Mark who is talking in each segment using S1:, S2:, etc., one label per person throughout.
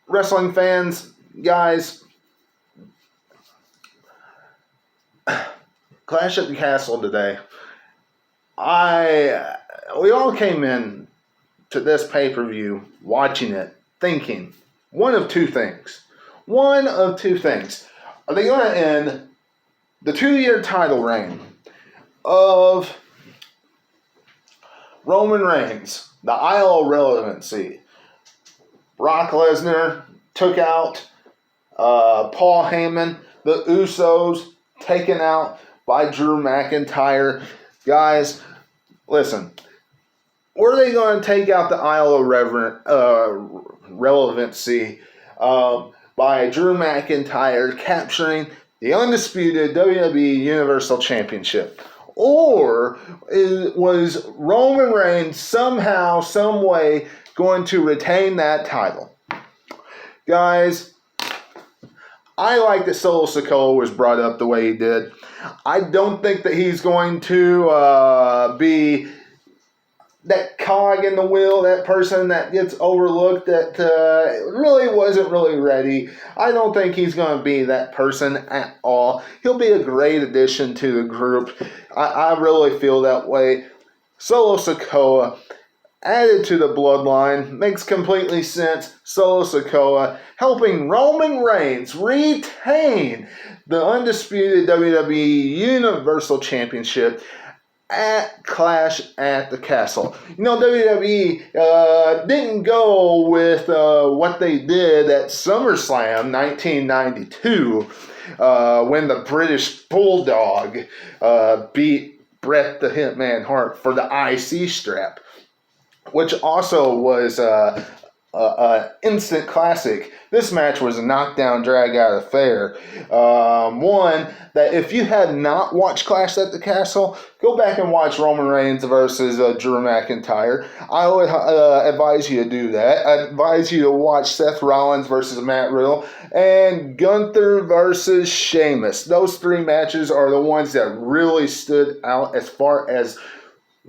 S1: wrestling fans, guys, Clash at the Castle today. We all came in to this pay-per-view watching it, thinking one of two things. One of two things. Are they going to end the 2-year title reign of Roman Reigns, the Isle of Relevancy? Brock Lesnar took out Paul Heyman, the Usos taken out by Drew McIntyre. Guys, listen, were they going to take out the Isle of Relevancy by Drew McIntyre capturing the undisputed WWE Universal Championship? Or was Roman Reigns somehow, some way going to retain that title? Guys, I like that Solo Sikoa was brought up the way he did. I don't think that he's going to be that cog in the wheel, that person that gets overlooked, that really wasn't really ready. I don't think he's going to be that person at all. He'll be a great addition to the group. I really feel that way. Solo Sikoa added to the bloodline makes completely sense. Solo Sikoa helping Roman Reigns retain the undisputed WWE Universal Championship at Clash at the Castle. You know, WWE didn't go with what they did at SummerSlam 1992 when the British Bulldog beat Bret the Hitman Hart for the IC strap, which also was instant classic. This match was a knockdown, drag-out affair. One that if you had not watched Clash at the Castle, go back and watch Roman Reigns versus Drew McIntyre. I would advise you to do that. I advise you to watch Seth Rollins versus Matt Riddle and Gunther versus Sheamus. Those three matches are the ones that really stood out as far as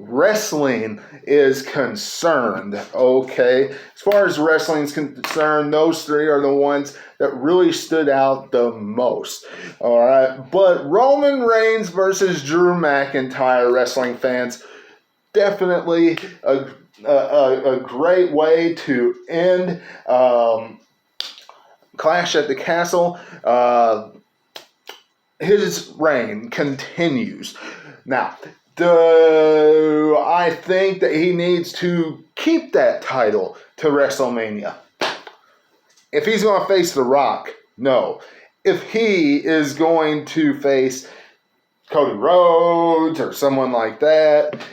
S1: wrestling is concerned, okay? As far as wrestling is concerned, those three are the ones that really stood out the most, all right? But Roman Reigns versus Drew McIntyre, wrestling fans, definitely a great way to end Clash at the Castle. His reign continues. Now, do I think that he needs to keep that title to WrestleMania? If he's going to face The Rock, no. If he is going to face Cody Rhodes or someone like that,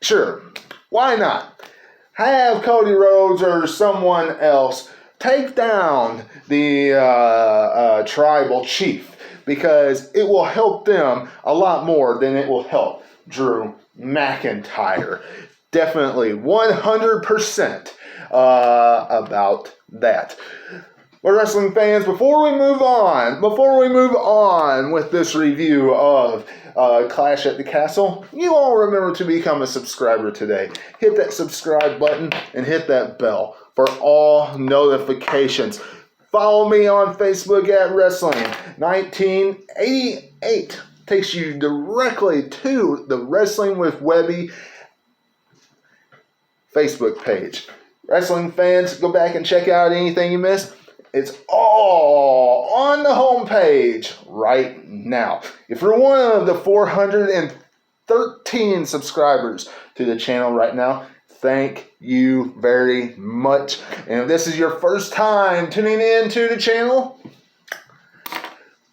S1: sure, why not? Have Cody Rhodes or someone else take down the tribal chief, because it will help them a lot more than it will help Drew McIntyre. Definitely 100% about that. But wrestling fans, before we move on with this review of Clash at the Castle, you all remember to become a subscriber today. Hit that subscribe button and hit that bell for all notifications. Follow me on Facebook at Wrestling 1988. Takes you directly to the Wrestling with Webby Facebook page. Wrestling fans, go back and check out anything you missed. It's all on the homepage right now. If you're one of the 413 subscribers to the channel right now, thank you very much. And if this is your first time tuning in to the channel,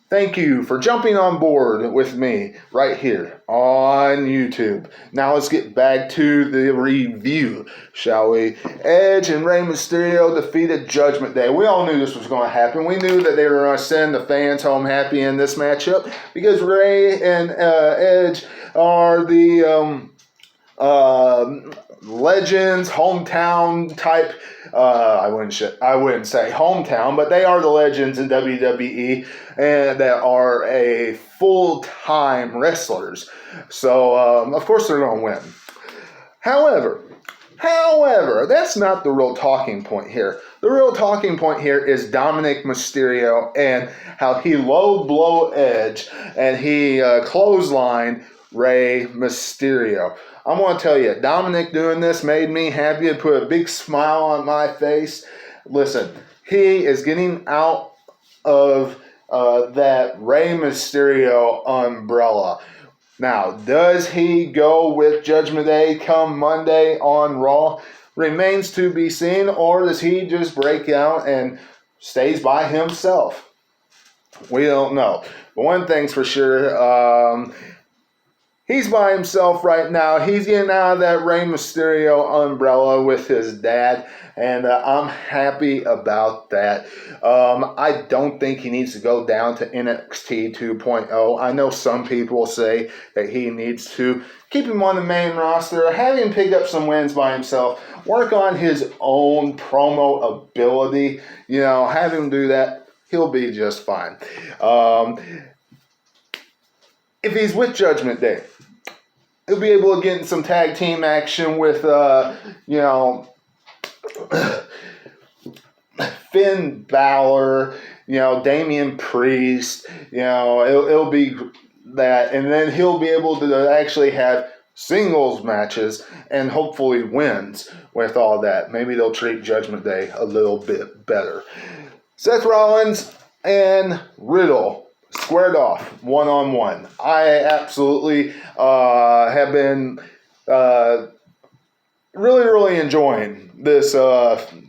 S1: thank you for jumping on board with me right here on YouTube. Now let's get back to the review, shall we? Edge and Rey Mysterio defeated Judgment Day. We all knew this was going to happen. We knew that they were going to send the fans home happy in this matchup, because Rey and Edge are the legends, hometown type. I wouldn't say hometown, but they are the legends in WWE, and that are a full-time wrestlers. So of course they're going to win. However, However, that's not the real talking point here. The real talking point here is Dominic Mysterio and how he low blow Edge and he clotheslined Rey Mysterio. I'm going to tell you, Dominic doing this made me happy. It put a big smile on my face. Listen, he is getting out of that Rey Mysterio umbrella. Now, does he go with Judgment Day come Monday on Raw? Remains to be seen, or does he just break out and stays by himself? We don't know. But one thing's for sure, he's by himself right now. He's getting out of that Rey Mysterio umbrella with his dad, and I'm happy about that. I don't think he needs to go down to NXT 2.0. I know some people say that he needs to keep him on the main roster, have him pick up some wins by himself, work on his own promo ability, have him do that. He'll be just fine. If he's with Judgment Day, he'll be able to get in some tag team action with, Finn Balor, Damian Priest, it'll be that. And then he'll be able to actually have singles matches and hopefully wins with all that. Maybe they'll treat Judgment Day a little bit better. Seth Rollins and Riddle squared off one-on-one. I absolutely have been really enjoying this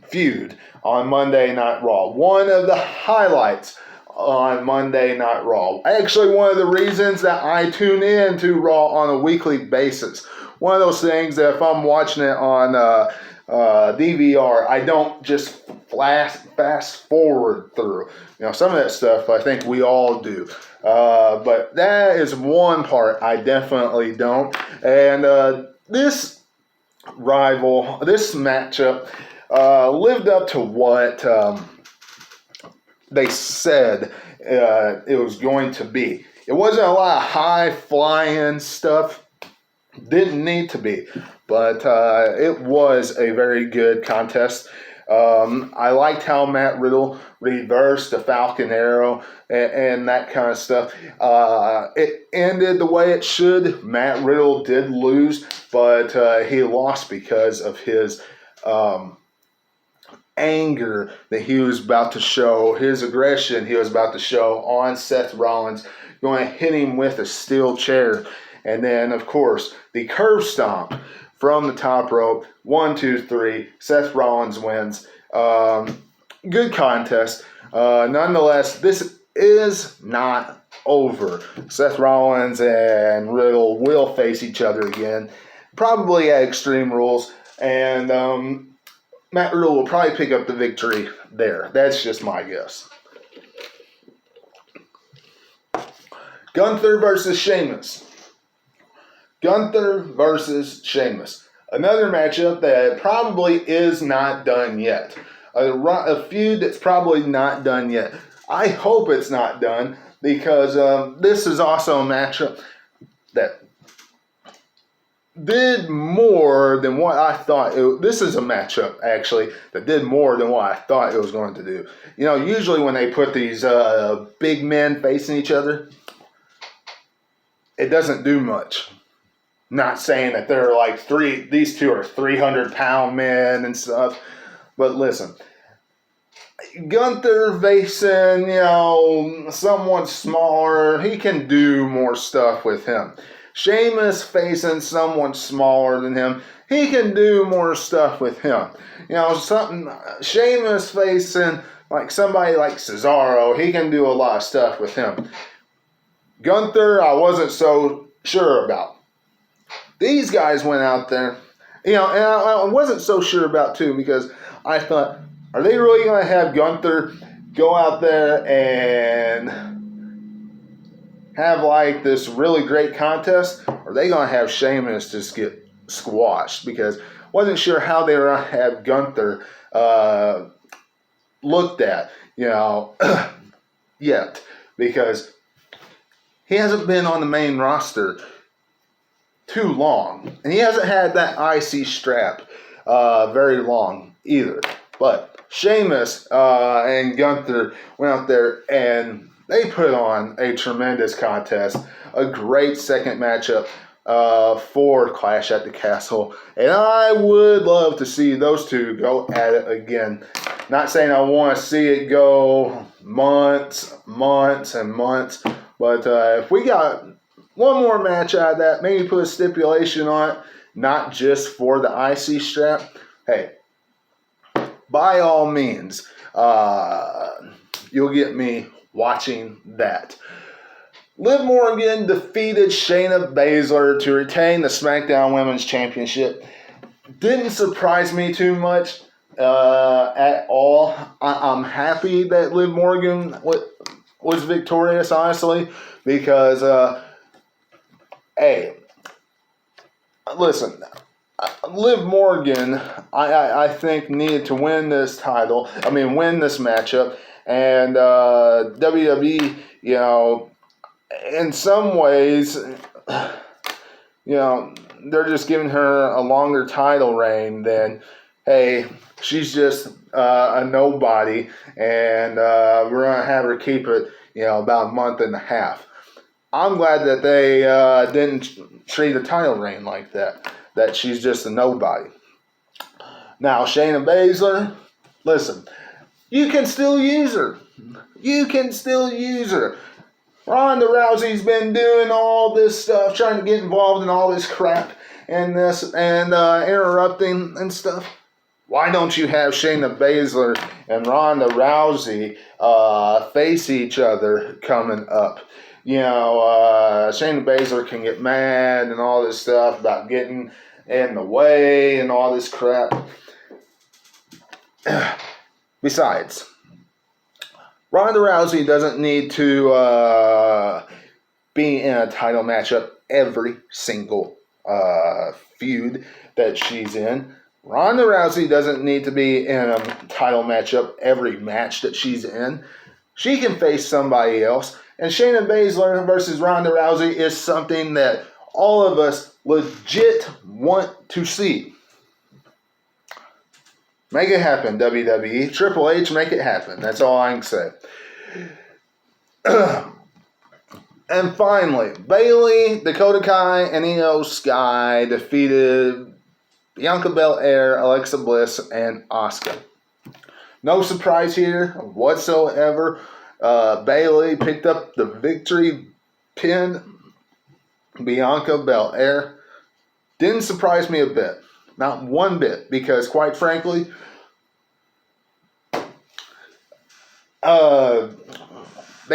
S1: feud on Monday Night Raw. One of the highlights on Monday Night Raw. Actually, one of the reasons that I tune in to Raw on a weekly basis. One of those things that if I'm watching it on DVR, I don't just fast forward through. Some of that stuff I think we all do. But that is one part I definitely don't. And this matchup lived up to what they said it was going to be. It wasn't a lot of high-flying stuff. Didn't need to be. But it was a very good contest. I liked how Matt Riddle reversed the Falcon Arrow and that kind of stuff. It ended the way it should. Matt Riddle did lose, but he lost because of his anger that he was about to show, his aggression he was about to show on Seth Rollins, going to hit him with a steel chair. And then, of course, the curve stomp from the top rope. 1, 2, 3. Seth Rollins wins. Good contest. Nonetheless, this is not over. Seth Rollins and Riddle will face each other again, probably at Extreme Rules. And Matt Riddle will probably pick up the victory there. That's just my guess. Gunther versus Sheamus. Gunther versus Sheamus. Another matchup that probably is not done yet. A feud that's probably not done yet. I hope it's not done because this is also a matchup that did more than what I thought. This is a matchup, actually, that did more than what I thought it was going to do. Usually when they put these big men facing each other, it doesn't do much. Not saying that they're like these two are 300-pound men and stuff. But listen, Gunther facing, someone smaller, he can do more stuff with him. Sheamus facing someone smaller than him, he can do more stuff with him. Sheamus facing like somebody like Cesaro, he can do a lot of stuff with him. Gunther, I wasn't so sure about. These guys went out there, and I wasn't so sure about too because I thought, are they really going to have Gunther go out there and have like this really great contest? Or are they going to have Sheamus just get squashed? Because I wasn't sure how they were going to have Gunther looked at, yet. Because he hasn't been on the main roster too long. And he hasn't had that IC strap very long either. But Sheamus and Gunther went out there and they put on a tremendous contest, a great second matchup for Clash at the Castle. And I would love to see those two go at it again. Not saying I want to see it go months, and months. But if we got one more match out of that, maybe put a stipulation on it, not just for the IC strap. Hey, by all means, you'll get me watching that. Liv Morgan defeated Shayna Baszler to retain the SmackDown Women's Championship. Didn't surprise me too much at all. I'm happy that Liv Morgan was victorious, honestly, because, hey, listen, Liv Morgan, I think, needed to win this title. Win this matchup. And WWE, in some ways, they're just giving her a longer title reign than, hey, she's just a nobody, and we're going to have her keep it, about a month and a half. I'm glad that they didn't treat a title reign like that she's just a nobody. Now, Shayna Baszler, listen, you can still use her. Ronda Rousey's been doing all this stuff, trying to get involved in all this crap and this and interrupting and stuff. Why don't you have Shayna Baszler and Ronda Rousey face each other coming up? Shayna Baszler can get mad and all this stuff about getting in the way and all this crap. Besides, Ronda Rousey doesn't need to be in a title matchup every single feud that she's in. Ronda Rousey doesn't need to be in a title matchup every match that she's in. She can face somebody else. And Shayna Baszler versus Ronda Rousey is something that all of us legit want to see. Make it happen, WWE. Triple H, make it happen. That's all I can say. And finally, Bayley, Dakota Kai, and Io Sky defeated Bianca Belair, Alexa Bliss, and Asuka. No surprise here whatsoever. Bayley picked up the victory, pinned Bianca Belair. Didn't surprise me a bit. Not one bit, because quite frankly, they've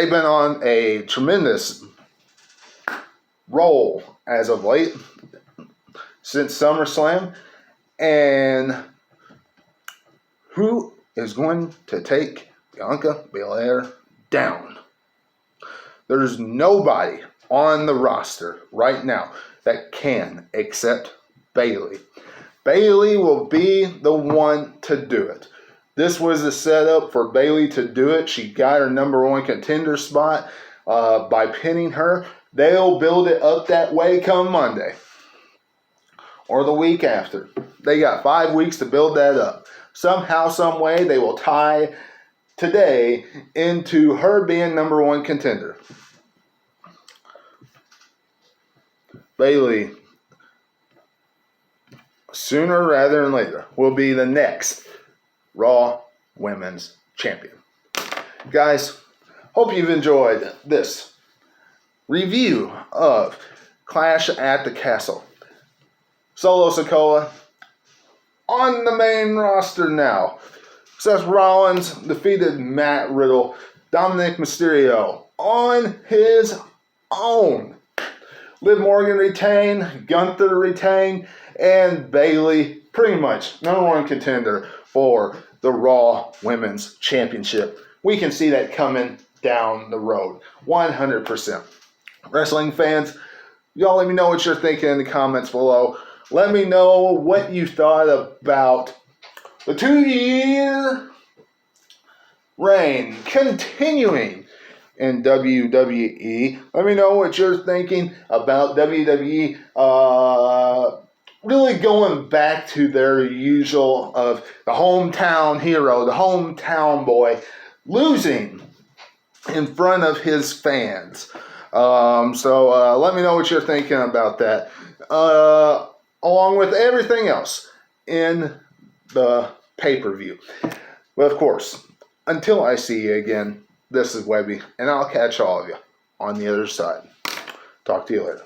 S1: been on a tremendous roll as of late, since SummerSlam. And who is going to take Bianca Belair down? There's nobody on the roster right now that can except Bayley. Bayley will be the one to do it. This was the setup for Bayley to do it. She got her number one contender spot by pinning her. They'll build it up that way come Monday or the week after. They got 5 weeks to build that up. Somehow, some way, they will tie today into her being number one contender. Bayley, sooner rather than later, will be the next Raw Women's Champion. Guys, hope you've enjoyed this review of Clash at the Castle. Solo Sikoa on the main roster now. Seth Rollins defeated Matt Riddle. Dominic Mysterio on his own. Liv Morgan retained, Gunther retained, and Bayley pretty much number one contender for the Raw Women's Championship. We can see that coming down the road, 100%. Wrestling fans, y'all let me know what you're thinking in the comments below. Let me know what you thought about the 2-year reign continuing in WWE. Let me know what you're thinking about WWE really going back to their usual of the hometown hero, the hometown boy, losing in front of his fans. So let me know what you're thinking about that. Along with everything else in the pay-per-view. But of course, until I see you again, this is Webby, and I'll catch all of you on the other side. Talk to you later.